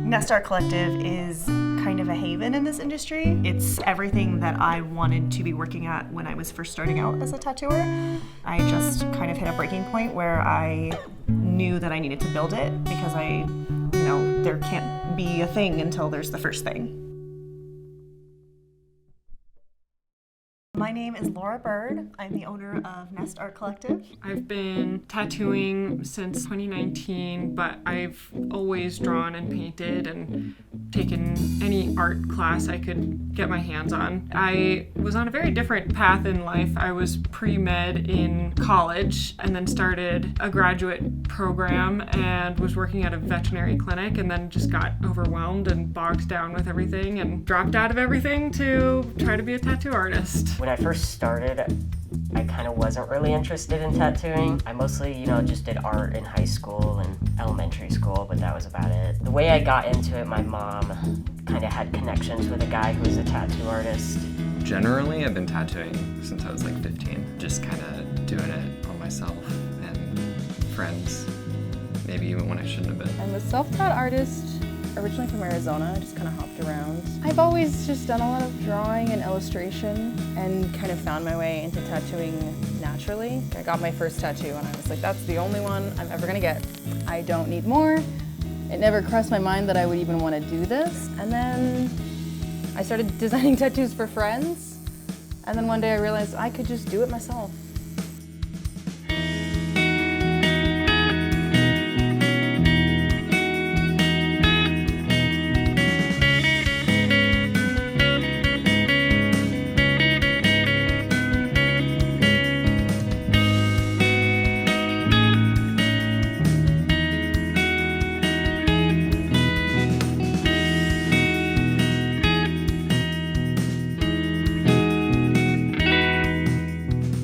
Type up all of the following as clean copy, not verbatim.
Nest Art Collective is kind of a haven in this industry. It's everything that I wanted to be working at when I was first starting out as a tattooer. I just kind of hit a breaking point where I knew that I needed to build it because there can't be a thing until there's the first thing. My name is Lora Bird. I'm the owner of Nest Art Collective. I've been tattooing since 2019, but I've always drawn and painted and taken any art class I could get my hands on. I was on a very different path in life. I was pre-med in college and then started a graduate program and was working at a veterinary clinic and then just got overwhelmed and bogged down with everything and dropped out of everything to try to be a tattoo artist. When I first started, I kind of wasn't really interested in tattooing. I mostly, just did art in high school and elementary school, but that was about it. The way I got into it, my mom kind of had connections with a guy who was a tattoo artist. Generally, I've been tattooing since I was like 15, just kind of doing it on myself and friends, maybe even when I shouldn't have been. I'm a self-taught artist, originally from Arizona. I just kind of hopped around. I've always just done a lot of drawing and illustration and kind of found my way into tattooing naturally. I got my first tattoo and I was like, that's the only one I'm ever gonna get. I don't need more. It never crossed my mind that I would even want to do this. And then I started designing tattoos for friends. And then one day I realized I could just do it myself.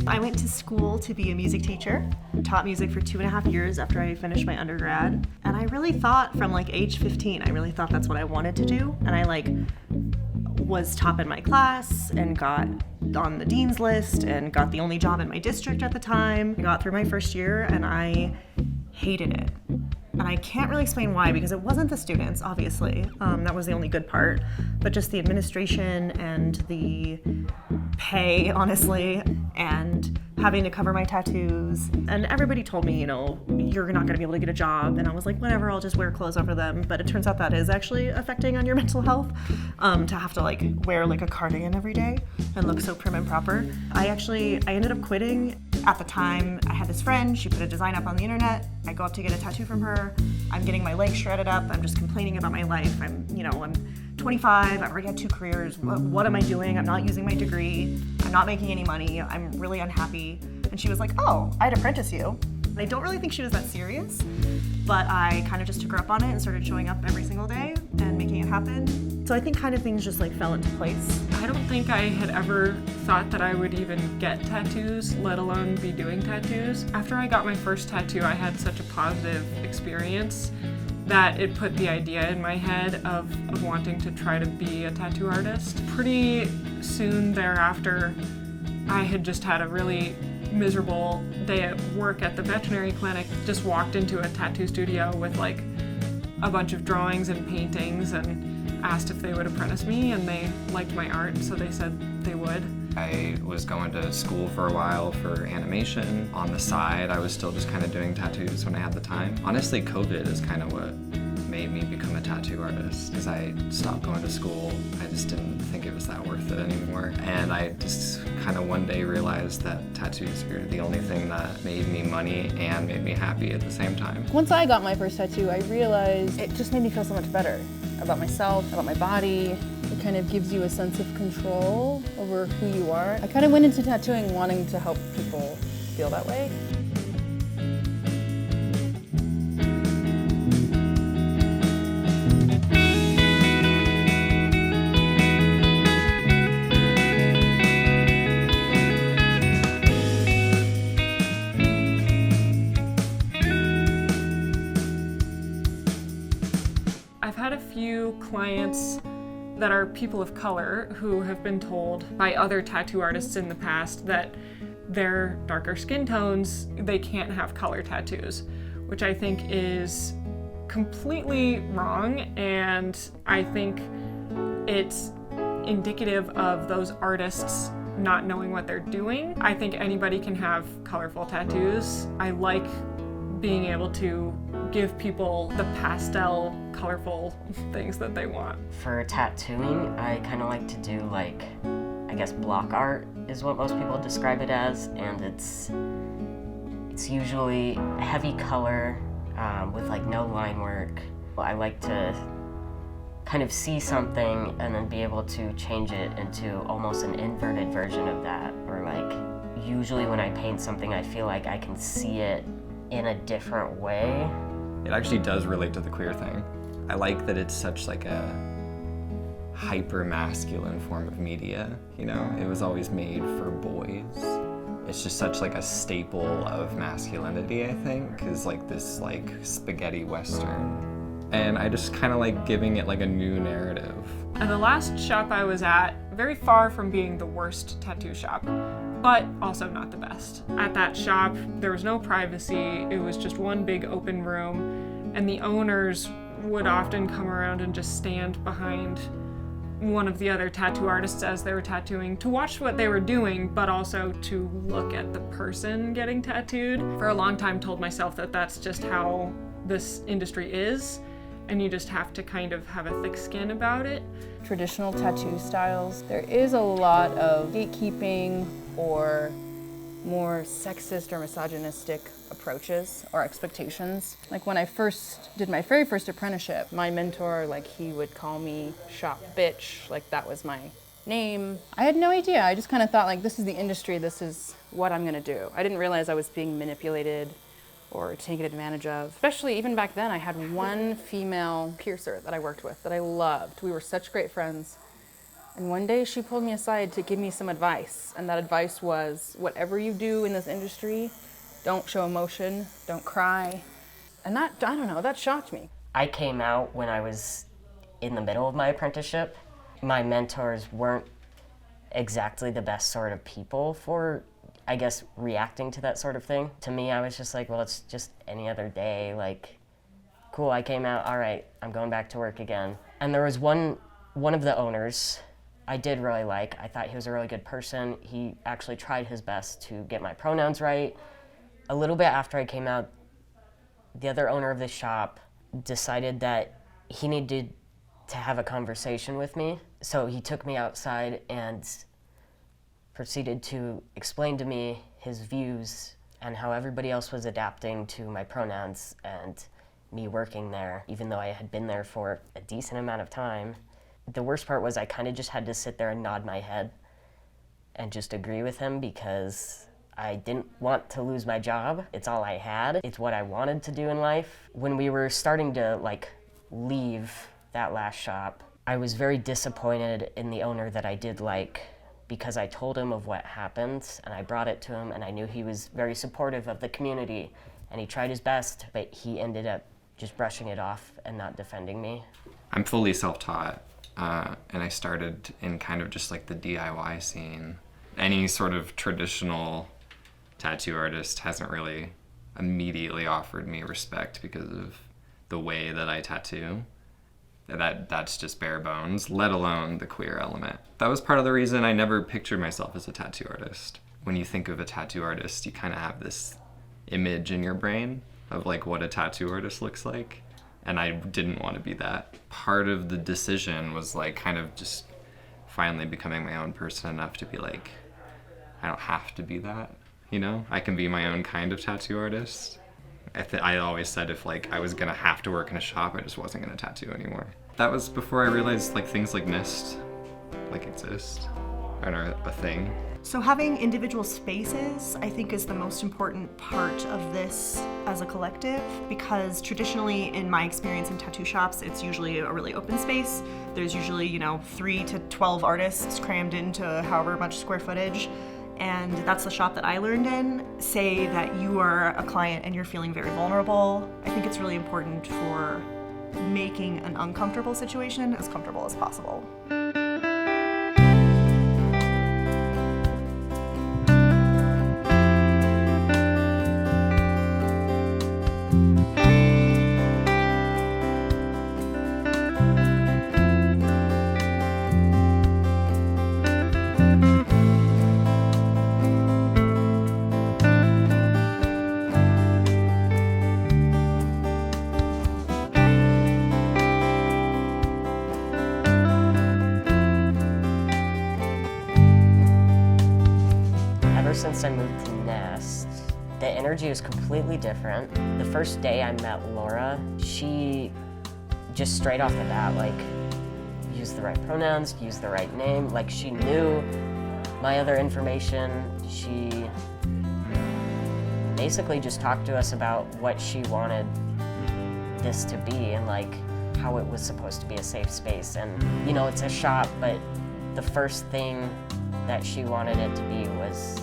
I went to school to be a music teacher, taught music for 2.5 years after I finished my undergrad. And I really thought from age 15, I really thought that's what I wanted to do. And I was top in my class and got on the dean's list and got the only job in my district at the time. I got through my first year and I hated it. And I can't really explain why, because it wasn't the students, obviously. That was the only good part. But just the administration and the pay, honestly, and having to cover my tattoos. And everybody told me, you're not gonna be able to get a job. And I was like, whatever, I'll just wear clothes over them. But it turns out that is actually affecting on your mental health, to have to wear a cardigan every day and look so prim and proper. I ended up quitting. At the time, I had this friend, she put a design up on the internet. I go up to get a tattoo from her. I'm getting my leg shredded up. I'm just complaining about my life. I'm 25, I've already had 2 careers. What am I doing? I'm not using my degree. I'm not making any money. I'm really unhappy. And she was like, oh, I'd apprentice you. And I don't really think she was that serious, but I kind of just took her up on it and started showing up every single day and making it happen. So I think things just fell into place. I don't think I had ever thought that I would even get tattoos, let alone be doing tattoos. After I got my first tattoo, I had such a positive experience that it put the idea in my head of wanting to try to be a tattoo artist. Pretty soon thereafter, I had just had a really miserable day at work at the veterinary clinic. Just walked into a tattoo studio with a bunch of drawings and paintings and asked if they would apprentice me, and they liked my art, so they said they would. I was going to school for a while for animation. On the side, I was still just kind of doing tattoos when I had the time. Honestly, COVID is kind of what made me become a tattoo artist, because I stopped going to school. I just didn't think it was that worth it anymore. And I just kind of one day realized that tattoos were the only thing that made me money and made me happy at the same time. Once I got my first tattoo, I realized it just made me feel so much better about myself, about my body. It kind of gives you a sense of control over who you are. I kind of went into tattooing wanting to help people feel that way. I've had a few clients that are people of color who have been told by other tattoo artists in the past that their darker skin tones, they can't have color tattoos, which I think is completely wrong, and I think it's indicative of those artists not knowing what they're doing. I think anybody can have colorful tattoos. I like being able to give people the pastel, colorful things that they want. For tattooing, I kind of like to do like, I guess block art is what most people describe it as, and it's usually heavy color with like no line work. I like to kind of see something and then be able to change it into almost an inverted version of that. Or like, usually when I paint something, I feel like I can see it in a different way. It actually does relate to the queer thing. I like that it's such like a hyper masculine form of media, you know? It was always made for boys. It's just such like a staple of masculinity, I think, is like this like spaghetti western. And I just kind of like giving it like a new narrative. And the last shop I was at, very far from being the worst tattoo shop, but also not the best. At that shop, there was no privacy. It was just one big open room, and the owners would often come around and just stand behind one of the other tattoo artists as they were tattooing to watch what they were doing, but also to look at the person getting tattooed. For a long time, told myself that that's just how this industry is, and you just have to kind of have a thick skin about it. Traditional tattoo styles, there is a lot of gatekeeping or more sexist or misogynistic approaches or expectations. Like when I first did my very first apprenticeship, my mentor, like he would call me shop bitch, like that was my name. I had no idea, I just kind of thought like this is the industry, this is what I'm gonna do. I didn't realize I was being manipulated or taken advantage of. Especially even back then, I had one female piercer that I worked with that I loved. We were such great friends. And one day she pulled me aside to give me some advice. And that advice was, whatever you do in this industry, don't show emotion, don't cry. And that, I don't know, that shocked me. I came out when I was in the middle of my apprenticeship. My mentors weren't exactly the best sort of people for, I guess, reacting to that sort of thing. To me, I was just like, well, it's just any other day. Like, cool, I came out, all right, I'm going back to work again. And there was one of the owners I did really like. I thought he was a really good person. He actually tried his best to get my pronouns right. A little bit after I came out, the other owner of the shop decided that he needed to have a conversation with me. So he took me outside and proceeded to explain to me his views and how everybody else was adapting to my pronouns and me working there, even though I had been there for a decent amount of time. The worst part was I kind of just had to sit there and nod my head and just agree with him because I didn't want to lose my job. It's all I had. It's what I wanted to do in life. When we were starting to like leave that last shop, I was very disappointed in the owner that I did like, because I told him of what happened and I brought it to him, and I knew he was very supportive of the community and he tried his best, but he ended up just brushing it off and not defending me. I'm fully self-taught, and I started in kind of just like the DIY scene. Any sort of traditional tattoo artist hasn't really immediately offered me respect because of the way that I tattoo. That's just bare bones, let alone the queer element. That was part of the reason I never pictured myself as a tattoo artist. When you think of a tattoo artist, you kind of have this image in your brain of like what a tattoo artist looks like, and I didn't want to be that. Part of the decision was like kind of just finally becoming my own person enough to be like, I don't have to be that, you know? I can be my own kind of tattoo artist. I always said if like I was gonna have to work in a shop, I just wasn't gonna tattoo anymore. That was before I realized like things like NIST like exist and are a thing. So having individual spaces, I think, is the most important part of this as a collective, because traditionally, in my experience in tattoo shops, it's usually a really open space. There's usually, 3 to 12 artists crammed into however much square footage. And that's the shop that I learned in. Say that you are a client and you're feeling very vulnerable. I think it's really important for making an uncomfortable situation as comfortable as possible. I moved to Nest, the energy was completely different. The first day I met Lora, she just straight off the bat, like, used the right pronouns, used the right name, like she knew my other information. She basically just talked to us about what she wanted this to be and like how it was supposed to be a safe space. And you know, it's a shop, but the first thing that she wanted it to be was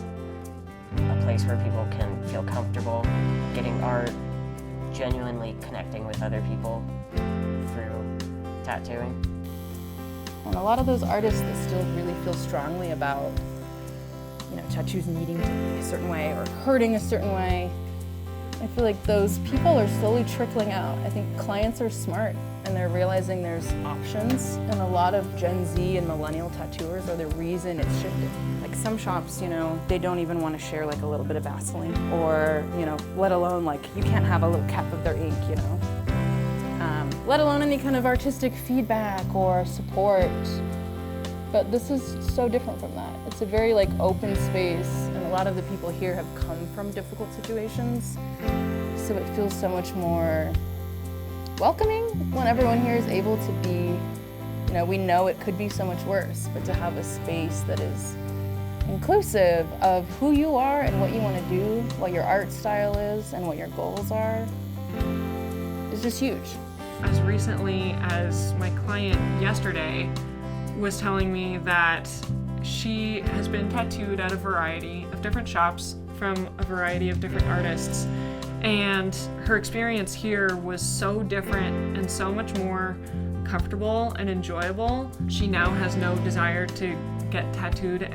a place where people can feel comfortable getting art, genuinely connecting with other people through tattooing. And a lot of those artists that still really feel strongly about, you know, tattoos needing to be a certain way or hurting a certain way, I feel like those people are slowly trickling out. I think clients are smart and they're realizing there's options, and a lot of Gen Z and millennial tattooers are the reason it's shifted. Like some shops, you know, they don't even want to share like a little bit of Vaseline, or, you know, let alone like you can't have a little cap of their ink, you know. Let alone any kind of artistic feedback or support. But this is so different from that. It's a very like open space, and a lot of the people here have come from difficult situations, so it feels so much more welcoming when everyone here is able to be, you know, we know it could be so much worse, but to have a space that is inclusive of who you are and what you want to do, what your art style is, and what your goals are, is just huge. As recently as my client yesterday was telling me that she has been tattooed at a variety of different shops from a variety of different artists, and her experience here was so different and so much more comfortable and enjoyable. She now has no desire to get tattooed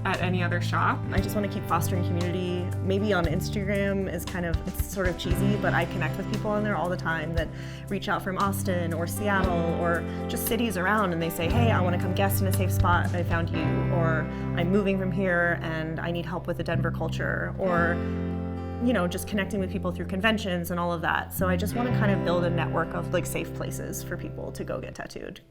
at any other shop. I just want to keep fostering community. Maybe on Instagram is kind of, it's sort of cheesy, but I connect with people on there all the time that reach out from Austin or Seattle or just cities around, and they say, hey, I want to come guest in a safe spot, I found you, or I'm moving from here and I need help with the Denver culture, or you know, just connecting with people through conventions and all of that. So I just want to kind of build a network of like safe places for people to go get tattooed.